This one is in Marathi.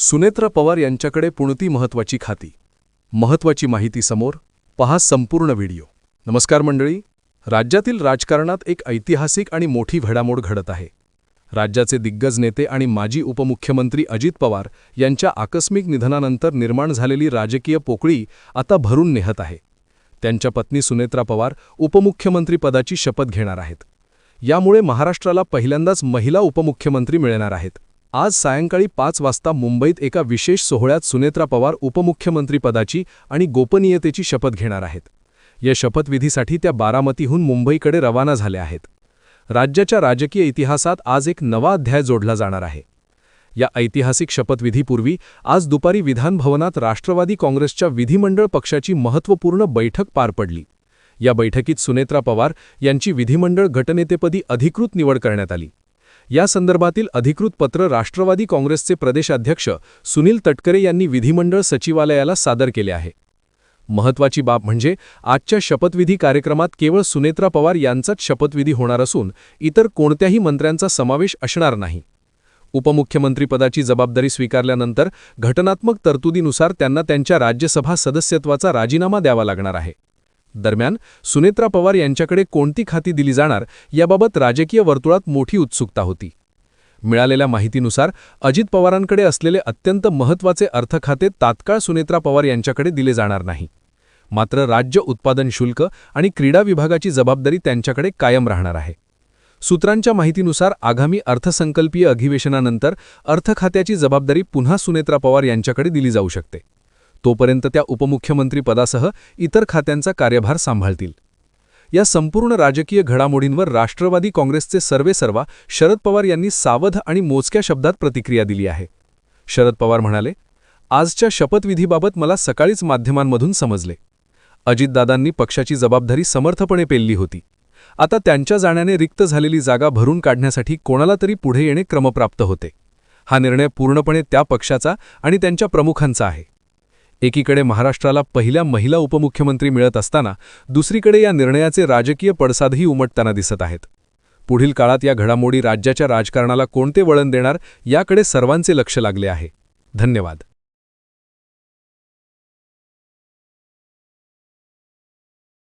सुनेत्रा पवार यांच्याकडे पुणती महत्त्वाची खाती. महत्त्वाची माहिती समोर पहा संपूर्ण व्हिडिओ. नमस्कार मंडळी. राज्यातील राजकारणात एक ऐतिहासिक आणि मोठी घडामोड घडत आहे. राज्याचे दिग्गज नेते आणि माजी उपमुख्यमंत्री अजित पवार यांच्या आकस्मिक निधनानंतर निर्माण झालेली राजकीय पोकळी आता भरून निघत आहे. त्यांच्या पत्नी सुनेत्रा पवार उपमुख्यमंत्रीपदाची शपथ घेणार आहेत. यामुळे महाराष्ट्राला पहिल्यांदाच महिला उपमुख्यमंत्री मिळणार आहेत. आज सायंकाळी 5 वाजता मुंबईत एका विशेष सोहळ्यात सुनेत्रा पवार उपमुख्यमंत्रीपदाची आणि गोपनीयतेची शपथ घेणार आहेत. या शपथविधीसाठी त्या बारामतीहून मुंबईकडे रवाना झाल्या आहेत. राज्याच्या राजकीय इतिहासात आज एक नवा अध्याय जोडला जाणार आहे. या ऐतिहासिक शपथविधीपूर्वी आज दुपारी विधान भवनात राष्ट्रवादी काँग्रेसच्या विधिमंडळ पक्षाची महत्त्वपूर्ण बैठक पार पडली. या बैठकीत सुनेत्रा पवार यांची विधिमंडळ गटनेतेपदी अधिकृत निवड करण्यात आली. या संदर्भातील अधिकृत पत्र राष्ट्रवादी काँग्रेसचे प्रदेशाध्यक्ष सुनील तटकरे यांनी विधिमंडळ सचिवालयाला सादर केले आहे. महत्त्वाची बाब म्हणजे आजच्या शपथविधी कार्यक्रमात केवळ सुनेत्रा पवार यांचाच शपथविधी होणार असून इतर कोणत्याही मंत्र्यांचा समावेश असणार नाही. उपमुख्यमंत्रीपदाची जबाबदारी स्वीकारल्यानंतर घटनात्मक तरतुदीनुसार त्यांना त्यांच्या राज्यसभा सदस्यत्वाचा राजीनामा द्यावा लागणार आहे. दरम्यान सुनेत्रा पवार यांच्याकडे कोणती खाती दिली जाणार याबाबत राजकीय वर्तुळात मोठी उत्सुकता होती. मिळालेल्या माहितीनुसार अजित पवारांकडे असलेले अत्यंत महत्त्वाचे अर्थखाते तात्काळ सुनेत्रा पवार यांच्याकडे दिले जाणार नाही. मात्र राज्य उत्पादन शुल्क आणि क्रीडा विभागाची जबाबदारी त्यांच्याकडे कायम राहणार आहे. सूत्रांच्या माहितीनुसार आगामी अर्थसंकल्पीय अधिवेशनानंतर अर्थखात्याची जबाबदारी पुन्हा सुनेत्रा पवार यांच्याकडे दिली जाऊ शकते. तोपर्यंत त्या उपमुख्यमंत्री पदासह इतर खात्यांचा कार्यभार सांभाळतील. या संपूर्ण राजकीय घडामोडींवर राष्ट्रवादी काँग्रेसचे सर्वेसर्वा शरद पवार यांनी सावध आणि मोजक्या शब्दात प्रतिक्रिया दिली आहे. शरद पवार म्हणाले, आजच्या शपथविधीबाबत मला सकाळीच माध्यमांमधून समजले. अजितदादांनी पक्षाची जबाबदारी समर्थपणे पेलली होती. आता त्यांच्या जाण्याने रिक्त झालेली जागा भरून काढण्यासाठी कोणाला तरी पुढे येणे क्रमप्राप्त होते. हा निर्णय पूर्णपणे त्या पक्षाचा आणि त्यांच्या प्रमुखांचा आहे. एकीकडे महाराष्ट्राला पहिल्या महिला उपमुख्यमंत्री मिळत असताना दुसरीकडे या निर्णयाचे राजकीय पडसादही उमटताना दिसत आहेत. पुढील काळात या घडामोडी राज्याच्या राजकारणाला कोणते वळण देणार याकडे सर्वांचे लक्ष लागले आहे. धन्यवाद.